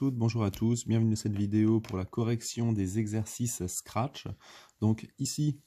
Bonjour à tous, bienvenue dans cette vidéo pour la correction des exercices Scratch. Donc ici,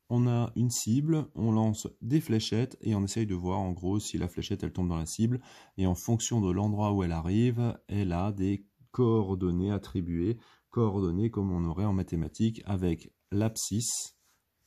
on a une cible, on lance des fléchettes et on essaye de voir en gros si la fléchette elle tombe dans la cible. Et en fonction de l'endroit où elle arrive, elle a des coordonnées attribuées, coordonnées comme on aurait en mathématiques avec l'abscisse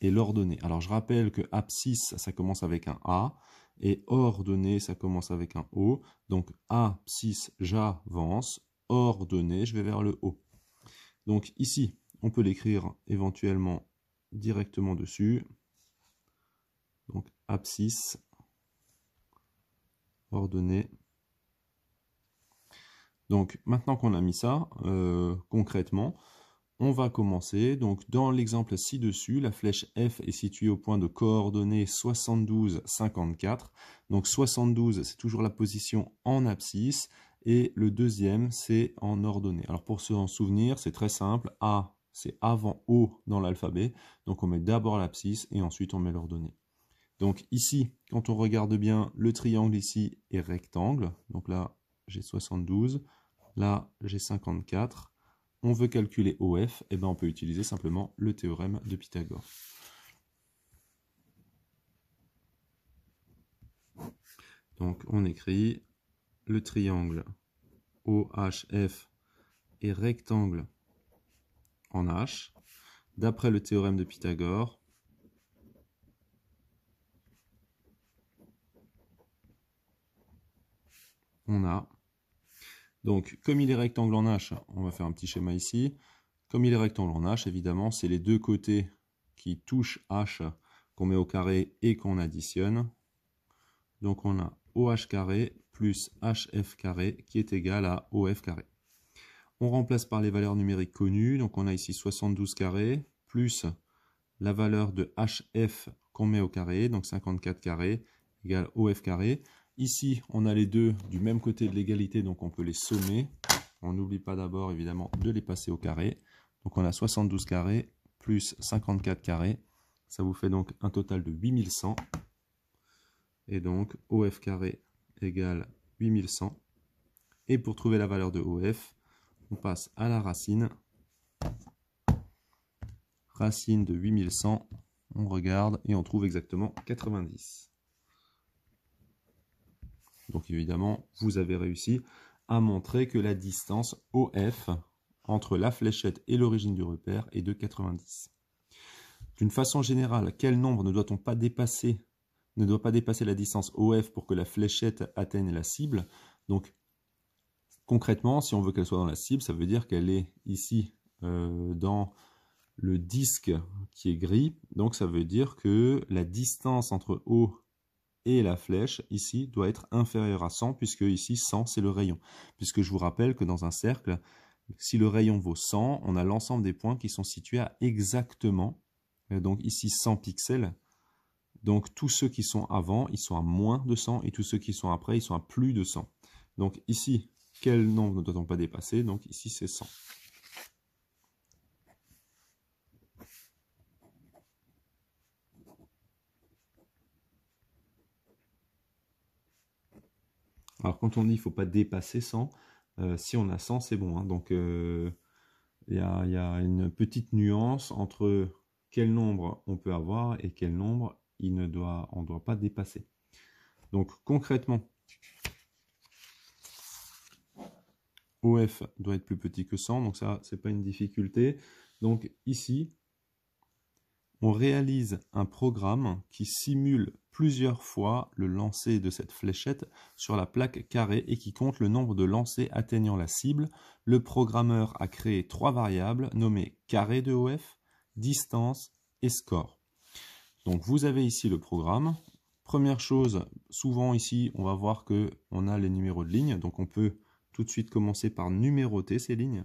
et l'ordonnée. Alors je rappelle que abscisse, ça commence avec un A, et ordonnée, ça commence avec un O. Donc abscisse, j'avance. Ordonnée, je vais vers le haut. Donc ici, on peut l'écrire éventuellement directement dessus. Donc abscisse, ordonnée. Donc maintenant qu'on a mis ça, concrètement, on va commencer. Donc dans l'exemple ci-dessus, la flèche F est située au point de coordonnées 72, 54. Donc 72, c'est toujours la position en abscisse. Et le deuxième, c'est en ordonnée. Alors pour se en souvenir, c'est très simple. A, c'est avant O dans l'alphabet. Donc on met d'abord l'abscisse et ensuite on met l'ordonnée. Donc ici, quand on regarde bien, le triangle ici est rectangle. Donc là, j'ai 72. Là, j'ai 54. On veut calculer OF, et bien on peut utiliser simplement le théorème de Pythagore. Donc on écrit le triangle OHF est rectangle en H. D'après le théorème de Pythagore, on a, donc comme il est rectangle en H, on va faire un petit schéma ici. Comme il est rectangle en H, évidemment, c'est les deux côtés qui touchent H qu'on met au carré et qu'on additionne. Donc on a OH carré plus HF carré qui est égal à OF carré. On remplace par les valeurs numériques connues. Donc on a ici 72 carré plus la valeur de HF qu'on met au carré, donc 54 carré égale OF carré. Ici, on a les deux du même côté de l'égalité, donc on peut les sommer. On n'oublie pas d'abord, évidemment, de les passer au carré. Donc on a 72 carré plus 54 carré. Ça vous fait donc un total de 8100. Et donc OF carré égale 8100. Et pour trouver la valeur de OF, on passe à la racine. Racine de 8100, on regarde et on trouve exactement 90. Donc évidemment, vous avez réussi à montrer que la distance OF entre la fléchette et l'origine du repère est de 90. D'une façon générale, quel nombre ne doit-on pas dépasser, ne doit pas dépasser la distance OF pour que la fléchette atteigne la cible? Donc concrètement, si on veut qu'elle soit dans la cible, ça veut dire qu'elle est ici dans le disque qui est gris. Donc ça veut dire que la distance entre O et la flèche ici doit être inférieure à 100, puisque ici 100 c'est le rayon. Puisque je vous rappelle que dans un cercle, si le rayon vaut 100, on a l'ensemble des points qui sont situés à exactement, donc ici 100 pixels. Donc tous ceux qui sont avant, ils sont à moins de 100, et tous ceux qui sont après, ils sont à plus de 100. Donc ici, quel nombre ne doit-on pas dépasser? Donc ici c'est 100. Alors quand on dit qu'il ne faut pas dépasser 100, si on a 100, c'est bon. Hein. Donc il y a une petite nuance entre quel nombre on peut avoir et quel nombre on ne doit pas dépasser. Donc concrètement, OF doit être plus petit que 100, donc ça, c'est pas une difficulté. Donc ici, on réalise un programme qui simule plusieurs fois le lancer de cette fléchette sur la plaque carrée et qui compte le nombre de lancers atteignant la cible. Le programmeur a créé 3 variables nommées carré de OF, distance et score. Donc vous avez ici le programme. Première chose, souvent ici, on va voir qu'on a les numéros de ligne. Donc on peut tout de suite commencer par numéroter ces lignes.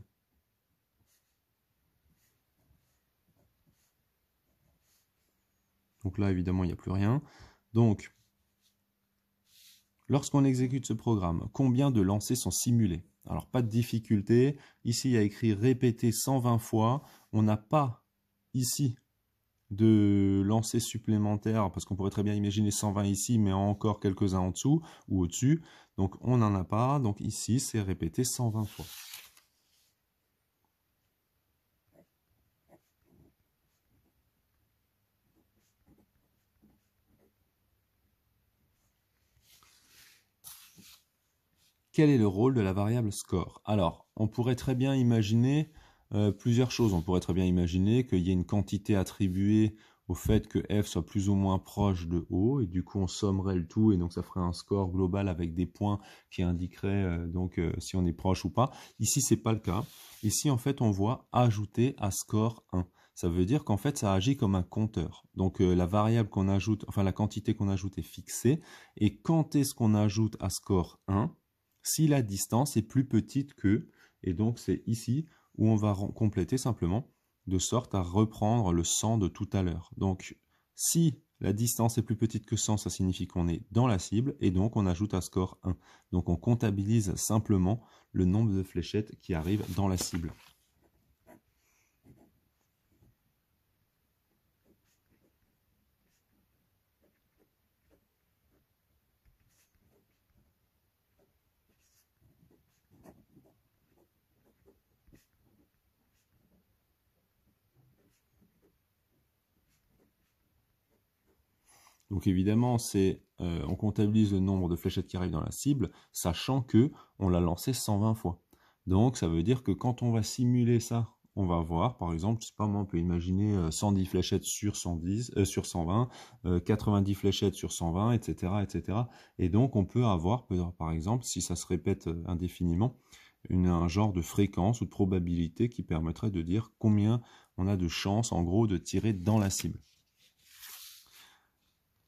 Donc là, évidemment, il n'y a plus rien. Donc, lorsqu'on exécute ce programme, combien de lancers sont simulés? Alors, pas de difficulté. Ici, il y a écrit répéter 120 fois. On n'a pas ici de lancers supplémentaires, parce qu'on pourrait très bien imaginer 120 ici, mais encore quelques-uns en dessous ou au-dessus. Donc, on n'en a pas. Donc, ici, c'est répéter 120 fois. Quel est le rôle de la variable score? Alors, on pourrait très bien imaginer plusieurs choses. On pourrait très bien imaginer qu'il y ait une quantité attribuée au fait que f soit plus ou moins proche de O, et du coup on sommerait le tout, et donc ça ferait un score global avec des points qui indiqueraient si on est proche ou pas. Ici, c'est pas le cas. Ici, en fait, on voit ajouter à score 1. Ça veut dire qu'en fait, ça agit comme un compteur. Donc la variable qu'on ajoute, enfin la quantité qu'on ajoute est fixée, et quand est-ce qu'on ajoute à score 1? Si la distance est plus petite que, et donc c'est ici où on va compléter simplement, de sorte à reprendre le 100 de tout à l'heure. Donc, si la distance est plus petite que 100, ça signifie qu'on est dans la cible, et donc on ajoute à score 1. Donc on comptabilise simplement le nombre de fléchettes qui arrivent dans la cible. Donc évidemment, on comptabilise le nombre de fléchettes qui arrivent dans la cible, sachant que on l'a lancé 120 fois. Donc ça veut dire que quand on va simuler ça, on va voir, par exemple, je sais pas moi, on peut imaginer 110 fléchettes sur 110, sur 120, 90 fléchettes sur 120, etc., etc. Et donc on peut avoir, par exemple, si ça se répète indéfiniment, un genre de fréquence ou de probabilité qui permettrait de dire combien on a de chances, en gros, de tirer dans la cible.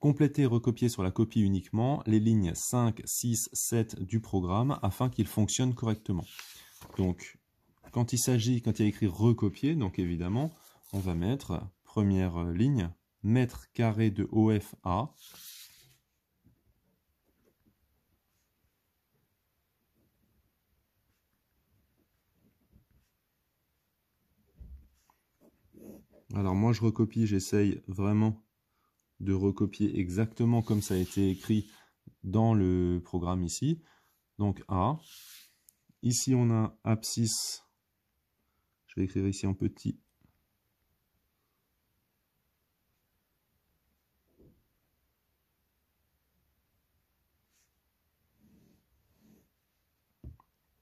Compléter et recopier sur la copie uniquement les lignes 5, 6, 7 du programme afin qu'il fonctionne correctement. Donc, quand il y a écrit recopier, donc évidemment, on va mettre, première ligne, mètre carré de OFA. Alors moi je recopie, j'essaye vraiment de recopier exactement comme ça a été écrit dans le programme ici. Donc A. Ici on a abscisse, je vais écrire ici en petit.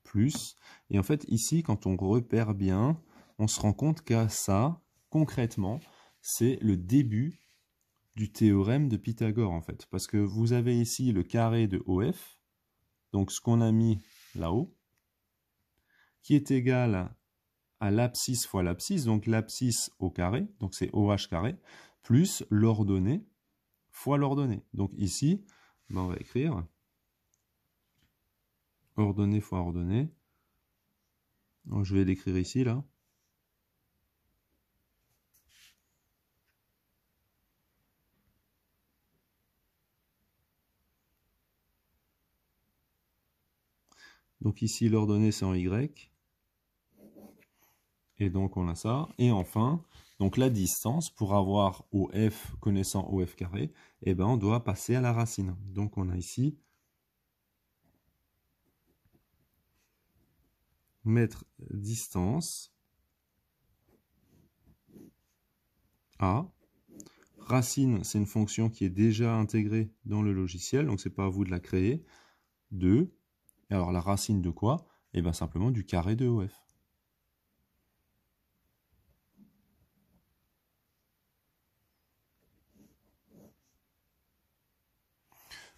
Plus. Et en fait ici quand on repère bien, on se rend compte qu'à ça, concrètement, c'est le début du théorème de Pythagore en fait. Parce que vous avez ici le carré de OF, donc ce qu'on a mis là-haut, qui est égal à l'abscisse fois l'abscisse, donc l'abscisse au carré, donc c'est OH carré, plus l'ordonnée fois l'ordonnée. Donc ici, on va écrire ordonnée fois ordonnée. Donc, je vais l'écrire ici, là. Donc ici, l'ordonnée, c'est en Y. Et donc, on a ça. Et enfin, donc la distance, pour avoir OF connaissant OF carré, eh ben, on doit passer à la racine. Donc, on a ici mètre distance A. Racine, c'est une fonction qui est déjà intégrée dans le logiciel, donc c'est pas à vous de la créer. 2. Et alors la racine de quoi? Eh bien simplement du carré de OF.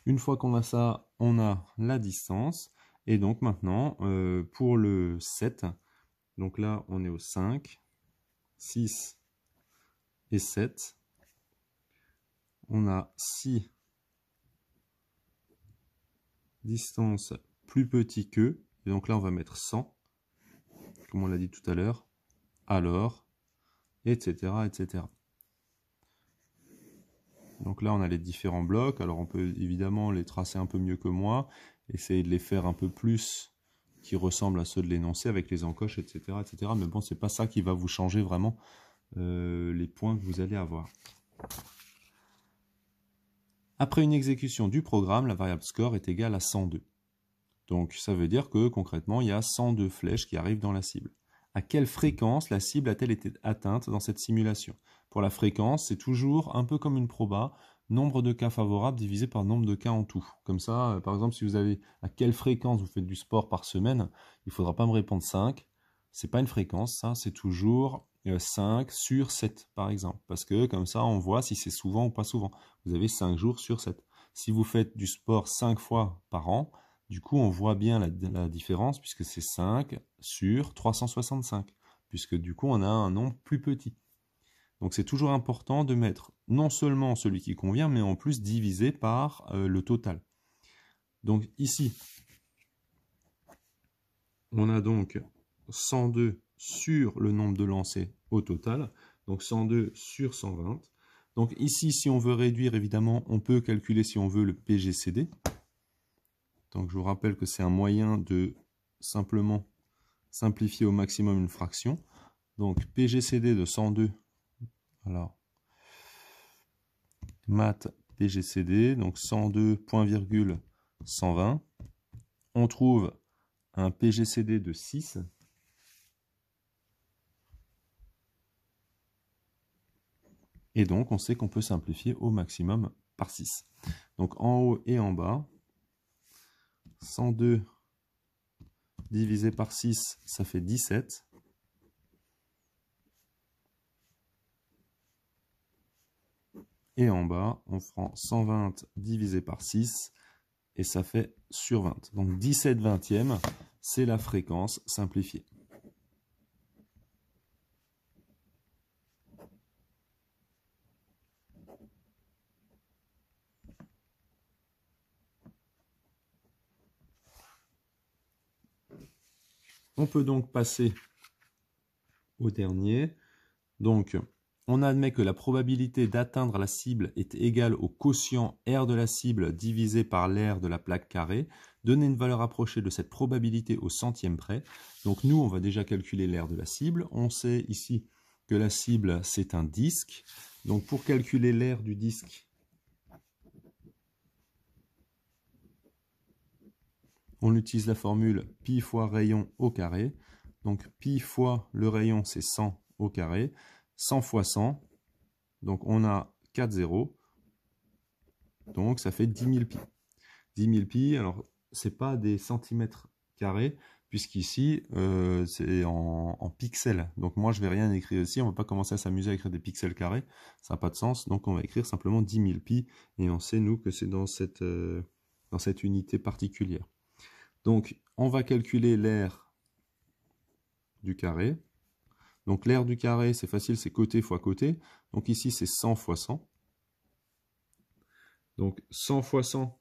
Une fois qu'on a ça, on a la distance. Et donc maintenant, pour le 7, donc là on est au 5, 6 et 7. On a 6 distances plus petit que, et donc là on va mettre 100, comme on l'a dit tout à l'heure, alors, etc., etc. Donc là on a les différents blocs, alors on peut évidemment les tracer un peu mieux que moi, essayer de les faire un peu plus qui ressemblent à ceux de l'énoncé avec les encoches, etc., etc. Mais bon, c'est pas ça qui va vous changer vraiment les points que vous allez avoir. Après une exécution du programme, la variable score est égale à 102. Donc ça veut dire que concrètement, il y a 102 flèches qui arrivent dans la cible. À quelle fréquence la cible a-t-elle été atteinte dans cette simulation? Pour la fréquence, c'est toujours un peu comme une proba. nombre de cas favorables divisé par nombre de cas en tout. Comme ça, par exemple, si vous avez à quelle fréquence vous faites du sport par semaine, il ne faudra pas me répondre 5. Ce n'est pas une fréquence, ça, c'est toujours 5 sur 7, par exemple. Parce que comme ça, on voit si c'est souvent ou pas souvent. Vous avez 5 jours sur 7. Si vous faites du sport 5 fois par an, du coup, on voit bien la différence, puisque c'est 5 sur 365. Puisque du coup, on a un nombre plus petit. Donc c'est toujours important de mettre non seulement celui qui convient, mais en plus divisé par le total. Donc ici, on a donc 102 sur le nombre de lancers au total, donc 102 sur 120. Donc ici, si on veut réduire, évidemment, on peut calculer si on veut le PGCD. Donc je vous rappelle que c'est un moyen de simplement simplifier au maximum une fraction. Donc PGCD de 102, alors maths PGCD, donc 102, point virgule 120. On trouve un PGCD de 6. Et donc, on sait qu'on peut simplifier au maximum par 6. Donc, en haut et en bas, 102 divisé par 6, ça fait 17. Et en bas, on prend 120 divisé par 6, et ça fait sur 20. Donc 17 vingtièmes, c'est la fréquence simplifiée. On peut donc passer au dernier. Donc, on admet que la probabilité d'atteindre la cible est égale au quotient R de la cible divisé par l'aire de la plaque carrée. Donner une valeur approchée de cette probabilité au centième près. Donc nous, on va déjà calculer l'aire de la cible. On sait ici que la cible, c'est un disque. Donc pour calculer l'aire du disque, on utilise la formule pi fois rayon au carré. Donc pi fois le rayon, c'est 100 au carré. 100 fois 100, donc on a 4 zéros. Donc ça fait 10 000 pi. 10 000 pi, alors c'est pas des centimètres carrés, puisqu'ici c'est en pixels. Donc moi je vais rien écrire ici, on ne va pas commencer à s'amuser à écrire des pixels carrés, ça n'a pas de sens. Donc on va écrire simplement 10 000 pi, et on sait nous que c'est dans cette unité particulière. Donc on va calculer l'aire du carré. Donc l'aire du carré, c'est facile, c'est côté fois côté. Donc ici c'est 100 fois 100. Donc 100 fois 100.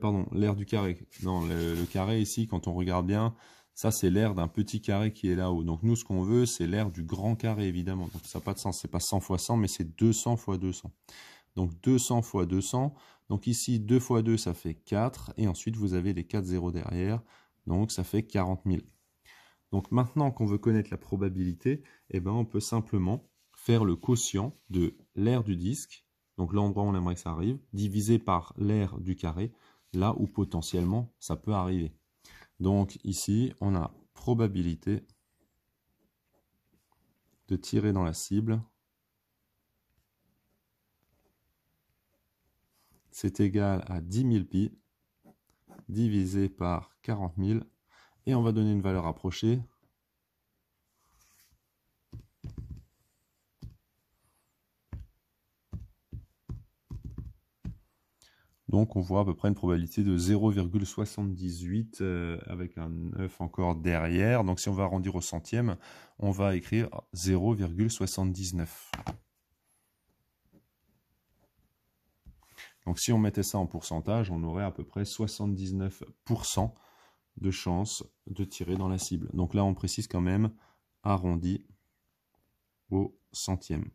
Pardon, l'aire du carré. Non, le carré ici, quand on regarde bien, ça c'est l'aire d'un petit carré qui est là-haut. Donc nous, ce qu'on veut, c'est l'aire du grand carré, évidemment. Donc ça n'a pas de sens, c'est pas 100 fois 100, mais c'est 200 fois 200. Donc 200 fois 200. Donc ici, 2 fois 2, ça fait 4. Et ensuite, vous avez les 4 zéros derrière. Donc ça fait 40 000. Donc maintenant qu'on veut connaître la probabilité, eh ben, on peut simplement faire le quotient de l'aire du disque, donc l'endroit où on aimerait que ça arrive, divisé par l'aire du carré, là où potentiellement ça peut arriver. Donc ici, on a probabilité de tirer dans la cible. C'est égal à 10 000 pi divisé par 40 000. Et on va donner une valeur approchée. Donc on voit à peu près une probabilité de 0,78 avec un 9 encore derrière. Donc si on va arrondir au centième, on va écrire 0,79. Donc si on mettait ça en pourcentage, on aurait à peu près 79% de chance de tirer dans la cible. Donc là on précise quand même arrondi au centième.